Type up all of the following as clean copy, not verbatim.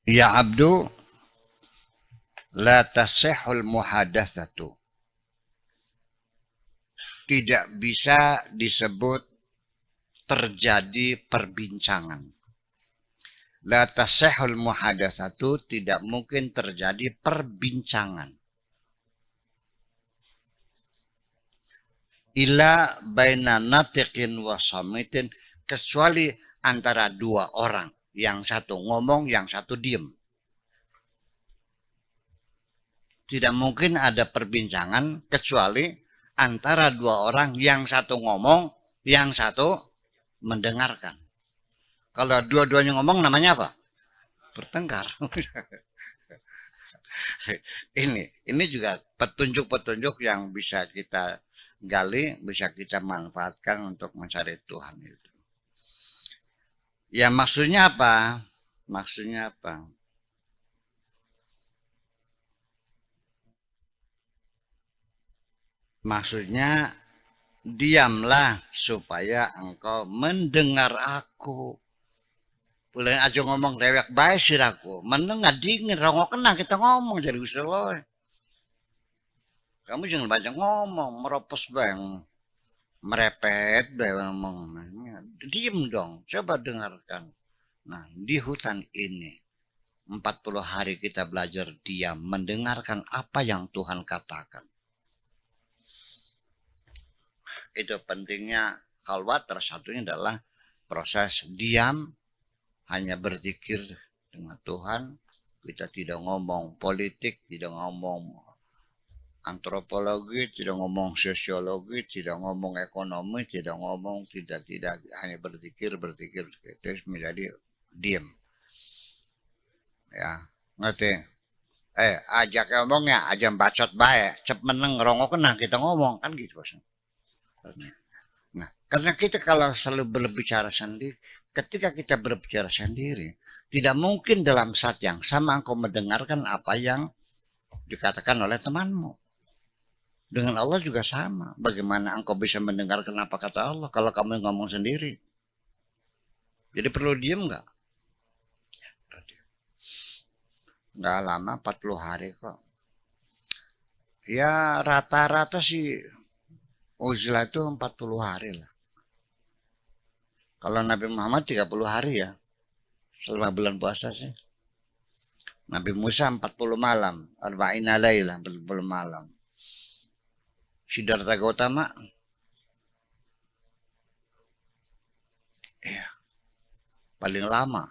Ya abdu, la tasihul muhadatsatu. Tidak bisa disebut terjadi perbincangan. La tasihul muhadatsatu, tidak mungkin terjadi perbincangan. Ila baina natiqin wa samitin, kecuali antara dua orang, yang satu ngomong, yang satu diem. Tidak mungkin ada perbincangan kecuali antara dua orang, yang satu ngomong, yang satu mendengarkan. Kalau dua-duanya ngomong namanya apa? Bertengkar. ini juga petunjuk-petunjuk yang bisa kita gali, bisa kita manfaatkan untuk mencari Tuhan itu. Ya maksudnya apa? Maksudnya apa? Maksudnya diamlah supaya engkau mendengar aku. Boleh aja ngomong dewek baik sih aku. Mendengar dingin, rongok kena kita ngomong jadi usul. Kamu jangan banyak ngomong, meropos bang, merepet bang ngomong. Diem dong, coba dengarkan. Nah, di hutan ini 40 hari kita belajar diam, mendengarkan apa yang Tuhan katakan. Itu pentingnya khalwat. Terus satunya adalah proses diam, hanya berzikir dengan Tuhan. Kita tidak ngomong politik, tidak ngomong antropologi, tidak ngomong sosiologi, tidak ngomong ekonomi, tidak ngomong, tidak hanya berzikir, terus menjadi diam. Ya, ngerti? Ajak ngomongnya, aja bacot baik, cep meneng rongok kena kita ngomong kan gitu. Nah, karena kita kalau selalu berbicara sendiri, ketika kita berbicara sendiri, tidak mungkin dalam saat yang sama engkau mendengarkan apa yang dikatakan oleh temanmu. Dengan Allah juga sama. Bagaimana engkau bisa mendengarkan apa kata Allah kalau kamu ngomong sendiri? Jadi perlu diem nggak? Nggak lama, 40 hari kok. Ya rata-rata sih uzlah itu 40 hari lah. Kalau Nabi Muhammad 30 hari ya. Selama bulan puasa sih. Nabi Musa 40 malam. Arba'ina laylah 40 malam. Siddhartha Gautama ya, paling lama.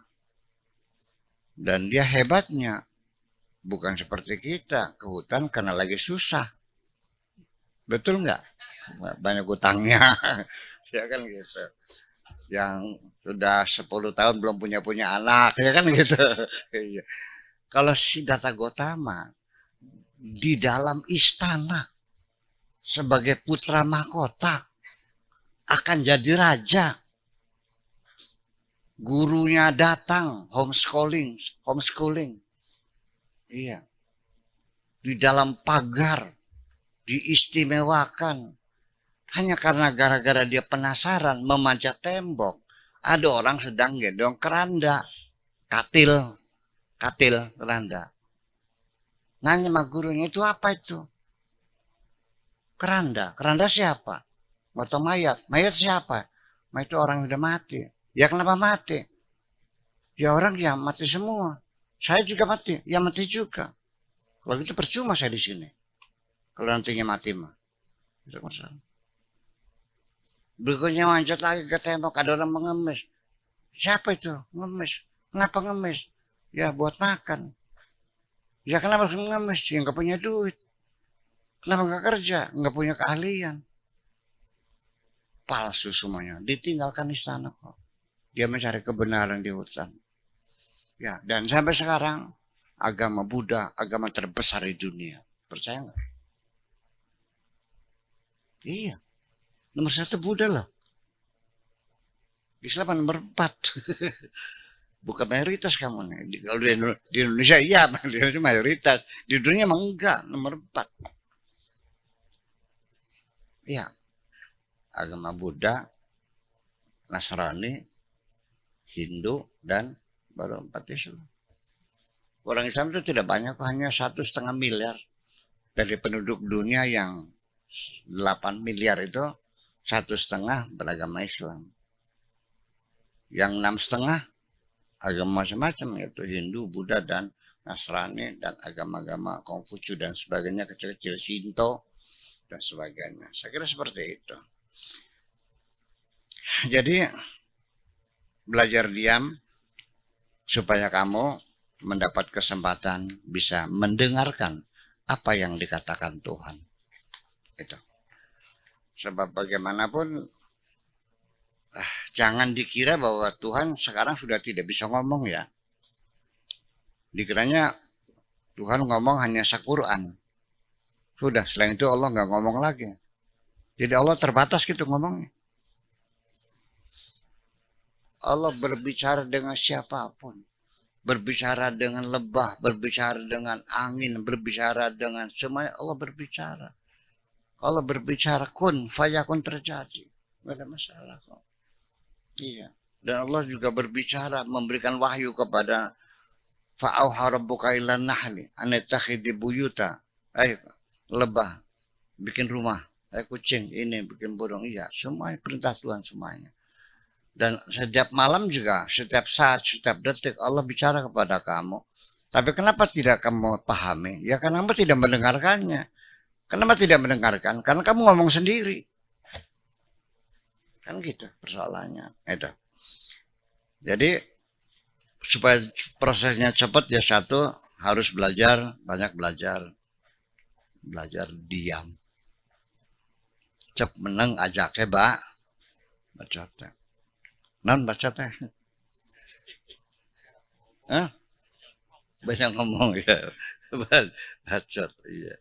Dan dia hebatnya bukan seperti kita ke hutan karena lagi susah. Betul nggak? Banyak utangnya. Ya kan gitu. Yang sudah 10 tahun belum punya anak, ya kan gitu. Iya. Kalau Siddhartha Gautama di dalam istana sebagai putra mahkota akan jadi raja. Gurunya datang, homeschooling. Iya. Di dalam pagar, diistimewakan. Hanya karena gara-gara dia penasaran memanjat tembok. Ada orang sedang gendong keranda. Katil keranda. Nanya sama gurunya, itu apa itu? Keranda siapa? Atau mayat siapa? Mayat itu orang yang udah mati. Ya kenapa mati? Ya orang yang mati semua. Saya juga mati, ya mati juga. Kalau itu percuma saya di sini. Kalau nantinya mati mah. Berikutnya manjat lagi ke tembok, ada orang mengemis. Siapa itu? Ngemis. Kenapa ngemis? Ya buat makan. Ya kenapa harus ngemis? Ya nggak punya duit. Kenapa nggak kerja? Nggak punya keahlian. Palsu semuanya. Ditinggalkan istana kok. Dia mencari kebenaran di hutan. Ya, dan sampai sekarang agama Buddha, agama terbesar di dunia. Percaya nggak? Iya. Nomor 1 Buddha loh. Islam nomor 4. Bukan mayoritas kamu nih. Kalau di Indonesia iya, di Indonesia mayoritas. Di dunia emang enggak, nomor 4. Iya. Agama Buddha, Nasrani, Hindu, dan baru 4 Islam. Orang Islam itu tidak banyak, hanya 1,5 miliar dari penduduk dunia yang 8 miliar itu 1,5 beragama Islam. Yang 6,5 agama macam-macam, yaitu Hindu, Buddha, dan Nasrani, dan agama-agama Konghucu dan sebagainya, kecil-kecil Shinto dan sebagainya. Saya kira seperti itu. Jadi belajar diam supaya kamu mendapat kesempatan bisa mendengarkan apa yang dikatakan Tuhan. Itu. Sebab bagaimanapun jangan dikira bahwa Tuhan sekarang sudah tidak bisa ngomong ya. Dikiranya Tuhan ngomong hanya Al-Quran. Sudah, selain itu Allah nggak ngomong lagi. Jadi Allah terbatas gitu ngomongnya. Allah berbicara dengan siapapun. Berbicara dengan lebah, berbicara dengan angin, berbicara dengan semuanya. Allah berbicara. Allah berbicara kun, fayakun terjadi. Nggak ada masalah kok. Iya. Dan Allah juga berbicara, memberikan wahyu kepada fa'auha rabbuka ilan nahli anattakhidhi buyuta. Ayo, lebah, bikin rumah. Ayo kucing, ini bikin burung. Iya, semua perintah Tuhan semuanya. Dan setiap malam juga, setiap saat, setiap detik Allah bicara kepada kamu. Tapi kenapa tidak kamu pahami? Ya karena kamu tidak mendengarkannya. Kenapa tidak mendengarkan? Karena kamu ngomong sendiri. Kan gitu persoalannya. Itu. Jadi supaya prosesnya cepat ya satu harus belajar, banyak belajar. Belajar diam. Cep meneng ajaknya baca teh. Non baca teh. Hah? Banyak ngomong ya. Bacot, iya.